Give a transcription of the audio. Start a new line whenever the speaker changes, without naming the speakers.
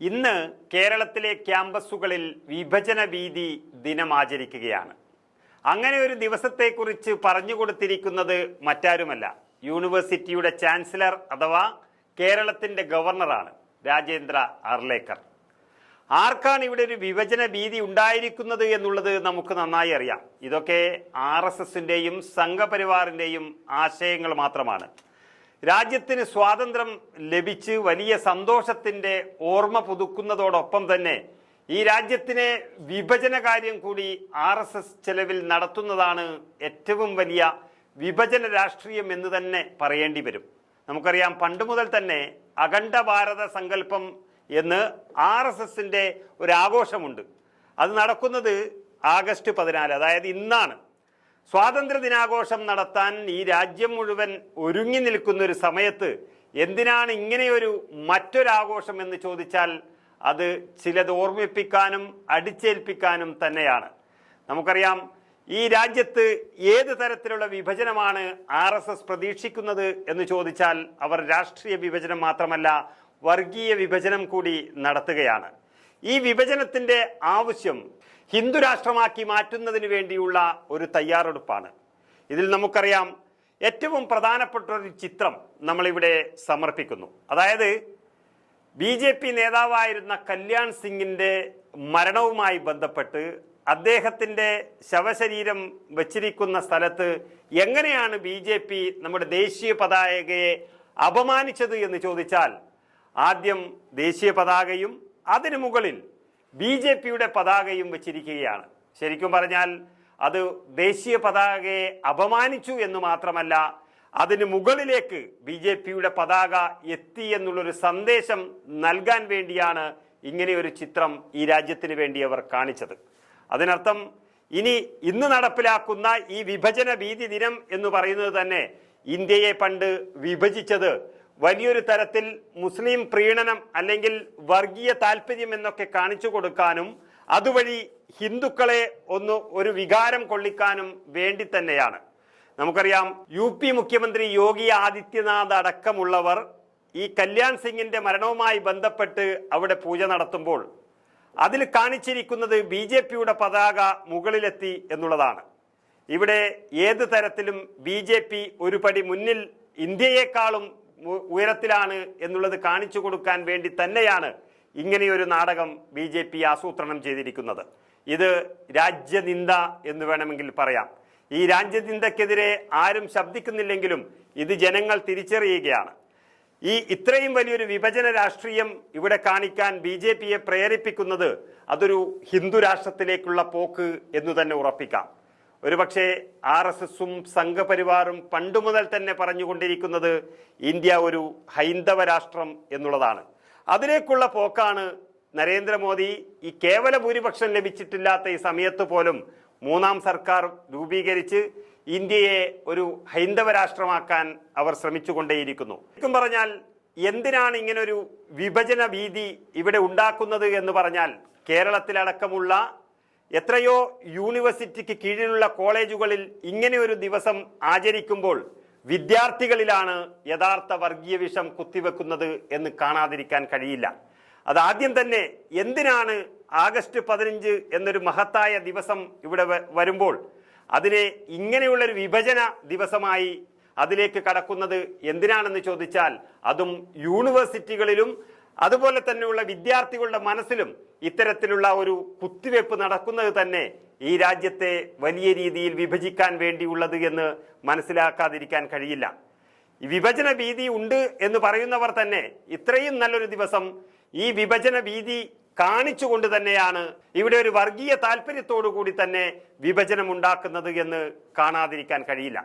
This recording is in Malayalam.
ഇന്ന് കേരളത്തിലെ ക്യാമ്പസുകളിൽ വിഭജന ഭീതി ദിനം ആചരിക്കുകയാണ്. അങ്ങനെ ഒരു ദിവസത്തെക്കുറിച്ച് പറഞ്ഞു കൊടുത്തിരിക്കുന്നത് മറ്റാരുമല്ല, യൂണിവേഴ്സിറ്റിയുടെ ചാൻസലർ അഥവാ കേരളത്തിൻ്റെ ഗവർണറാണ് രാജേന്ദ്ര അർലേക്കർ. ആർക്കാണ് ഇവിടെ ഒരു വിഭജന ഭീതി ഉണ്ടായിരിക്കുന്നത് എന്നുള്ളത് നമുക്ക് നന്നായി അറിയാം. ഇതൊക്കെ RSSന്റെയും സംഘപരിവാറിൻ്റെയും ആശയങ്ങൾ മാത്രമാണ്. രാജ്യത്തിന് സ്വാതന്ത്ര്യം ലഭിച്ച് വലിയ സന്തോഷത്തിൻ്റെ ഓർമ്മ പുതുക്കുന്നതോടൊപ്പം തന്നെ ഈ രാജ്യത്തിനെ വിഭജന കാര്യം കൂടി RSS ചെലവിൽ നടത്തുന്നതാണ് ഏറ്റവും വലിയ വിഭജന രാഷ്ട്രീയം എന്ന് തന്നെ പറയേണ്ടി വരും. നമുക്കറിയാം, പണ്ട് മുതൽ തന്നെ അഖണ്ഡ ഭാരത സങ്കല്പം എന്ന് RSSന്റെ ഒരു ആഘോഷമുണ്ട്. അത് നടക്കുന്നത് ആഗസ്റ്റ് 14, അതായത് ഇന്നാണ്. സ്വാതന്ത്ര്യ ദിനാഘോഷം നടത്താൻ ഈ രാജ്യം മുഴുവൻ ഒരുങ്ങി നിൽക്കുന്ന ഒരു സമയത്ത് എന്തിനാണ് ഇങ്ങനെയൊരു മറ്റൊരാഘോഷം എന്ന് ചോദിച്ചാൽ അത് ചിലത് ഓർമ്മിപ്പിക്കാനും അടിച്ചേൽപ്പിക്കാനും തന്നെയാണ്. നമുക്കറിയാം, ഈ രാജ്യത്ത് ഏത് തരത്തിലുള്ള വിഭജനമാണ് RSS പ്രതീക്ഷിക്കുന്നത് എന്ന് ചോദിച്ചാൽ അവർ രാഷ്ട്രീയ വിഭജനം മാത്രമല്ല, വർഗീയ വിഭജനം കൂടി നടത്തുകയാണ്. ഈ വിഭജനത്തിൻ്റെ ആവശ്യം ഹിന്ദു രാഷ്ട്രമാക്കി മാറ്റുന്നതിന് വേണ്ടിയുള്ള ഒരു തയ്യാറെടുപ്പാണ്. ഇതിൽ നമുക്കറിയാം, ഏറ്റവും പ്രധാനപ്പെട്ട ഒരു ചിത്രം നമ്മളിവിടെ സമർപ്പിക്കുന്നു. അതായത് BJP നേതാവായിരുന്ന കല്യാൺ സിംഗിൻ്റെ മരണവുമായി ബന്ധപ്പെട്ട് അദ്ദേഹത്തിൻ്റെ ശവശരീരം വച്ചിരിക്കുന്ന സ്ഥലത്ത് എങ്ങനെയാണ് BJP നമ്മുടെ ദേശീയ പതാകയെ അപമാനിച്ചത് എന്ന് ചോദിച്ചാൽ ആദ്യം ദേശീയ പതാകയും അതിനു മുകളിൽ BJPയുടെ പതാകയും വെച്ചിരിക്കുകയാണ്. ശരിക്കും പറഞ്ഞാൽ അത് ദേശീയ പതാകയെ അപമാനിച്ചു എന്ന് മാത്രമല്ല, അതിന് മുകളിലേക്ക് BJPയുടെ പതാക എത്തി എന്നുള്ളൊരു സന്ദേശം നൽകാൻ വേണ്ടിയാണ് ഇങ്ങനെയൊരു ചിത്രം ഈ രാജ്യത്തിന് വേണ്ടി അവർ കാണിച്ചത്. അതിനർത്ഥം ഇന്ന് നടപ്പിലാക്കുന്ന ഈ വിഭജന ഭീതി ദിനം എന്ന് പറയുന്നത് തന്നെ ഇന്ത്യയെ പണ്ട് വിഭജിച്ചത് വലിയൊരു തരത്തിൽ മുസ്ലിം പ്രീണനം അല്ലെങ്കിൽ വർഗീയ താല്പര്യം എന്നൊക്കെ കാണിച്ചു കൊടുക്കാനും അതുവഴി ഹിന്ദുക്കളെ ഒരു വികാരം കൊള്ളിക്കാനും വേണ്ടി തന്നെയാണ്. നമുക്കറിയാം, UP മുഖ്യമന്ത്രി യോഗി ആദിത്യനാഥ് അടക്കമുള്ളവർ ഈ കല്യാൺ സിംഗിന്റെ മരണവുമായി ബന്ധപ്പെട്ട് അവിടെ പൂജ നടത്തുമ്പോൾ അതിൽ കാണിച്ചിരിക്കുന്നത് BJPയുടെ പതാക മുകളിലെത്തി എന്നുള്ളതാണ്. ഇവിടെ ഏത് തരത്തിലും BJP ഒരു പടി മുന്നിൽ, ഇന്ത്യയെക്കാളും ഉയരത്തിലാണ് എന്നുള്ളത് കാണിച്ചു കൊടുക്കാൻ വേണ്ടി തന്നെയാണ് ഇങ്ങനെയൊരു നാടകം BJP ആസൂത്രണം ചെയ്തിരിക്കുന്നത്. ഇത് രാജ്യനിന്ദ എന്ന് വേണമെങ്കിൽ പറയാം. ഈ രാജ്യനിന്ദക്കെതിരെ ആരും ശബ്ദിക്കുന്നില്ലെങ്കിലും ഇത് ജനങ്ങൾ തിരിച്ചറിയുകയാണ്. ഇത്രയും വലിയൊരു വിഭജന രാഷ്ട്രീയം ഇവിടെ കാണിക്കാൻ BJPയെ പ്രേരിപ്പിക്കുന്നത് അതൊരു ഹിന്ദു രാഷ്ട്രത്തിലേക്കുള്ള പോക്ക് എന്ന് തന്നെ ഉറപ്പിക്കാം. ഒരുപക്ഷെ RSSും സംഘപരിവാറും പണ്ടുമുതൽ തന്നെ പറഞ്ഞുകൊണ്ടിരിക്കുന്നത് ഇന്ത്യ ഒരു ഹൈന്ദവ രാഷ്ട്രം എന്നുള്ളതാണ്. അതിലേക്കുള്ള പോക്കാണ് നരേന്ദ്രമോദി ഈ കേവല ഭൂരിപക്ഷം ലഭിച്ചിട്ടില്ലാത്ത ഈ സമയത്ത് പോലും മൂന്നാം സർക്കാർ രൂപീകരിച്ച് ഇന്ത്യയെ ഒരു ഹൈന്ദവ രാഷ്ട്രമാക്കാൻ അവർ ശ്രമിച്ചുകൊണ്ടേയിരിക്കുന്നു. ശരിക്കും പറഞ്ഞാൽ എന്തിനാണ് ഇങ്ങനൊരു വിഭജന ഭീതി ഇവിടെ ഉണ്ടാക്കുന്നത് എന്ന് പറഞ്ഞാൽ, കേരളത്തിലടക്കമുള്ള എത്രയോ യൂണിവേഴ്സിറ്റിക്ക് കീഴിലുള്ള കോളേജുകളിൽ ഇങ്ങനെ ഒരു ദിവസം ആചരിക്കുമ്പോൾ വിദ്യാർത്ഥികളിലാണ് യഥാർത്ഥ വർഗീയ വിഷം കുത്തിവെക്കുന്നത് എന്ന് കാണാതിരിക്കാൻ കഴിയില്ല. അതാദ്യം തന്നെ എന്തിനാണ് ആഗസ്റ്റ് 15 എന്നൊരു മഹത്തായ ദിവസം ഇവിടെ വരുമ്പോൾ അതിനെ ഇങ്ങനെയുള്ളൊരു വിഭജന ദിവസമായി അതിലേക്ക് കടക്കുന്നത് എന്തിനാണെന്ന് ചോദിച്ചാൽ, അതും യൂണിവേഴ്സിറ്റികളിലും അതുപോലെ തന്നെയുള്ള വിദ്യാർത്ഥികളുടെ മനസ്സിലും ഇത്തരത്തിലുള്ള ഒരു കുത്തിവെപ്പ് നടക്കുന്നത് തന്നെ ഈ രാജ്യത്തെ വലിയ രീതിയിൽ വിഭജിക്കാൻ വേണ്ടിയുള്ളത് എന്ന് മനസ്സിലാക്കാതിരിക്കാൻ കഴിയില്ല. ഈ വിഭജന ഭീതി ഉണ്ട് എന്ന് പറയുന്നവർ തന്നെ ഇത്രയും നല്ലൊരു ദിവസം ഈ വിഭജന ഭീതി കാണിച്ചുകൊണ്ട് തന്നെയാണ് ഇവിടെ ഒരു വർഗീയ താല്പര്യത്തോടു കൂടി തന്നെ വിഭജനം ഉണ്ടാക്കുന്നത് എന്ന് കാണാതിരിക്കാൻ കഴിയില്ല.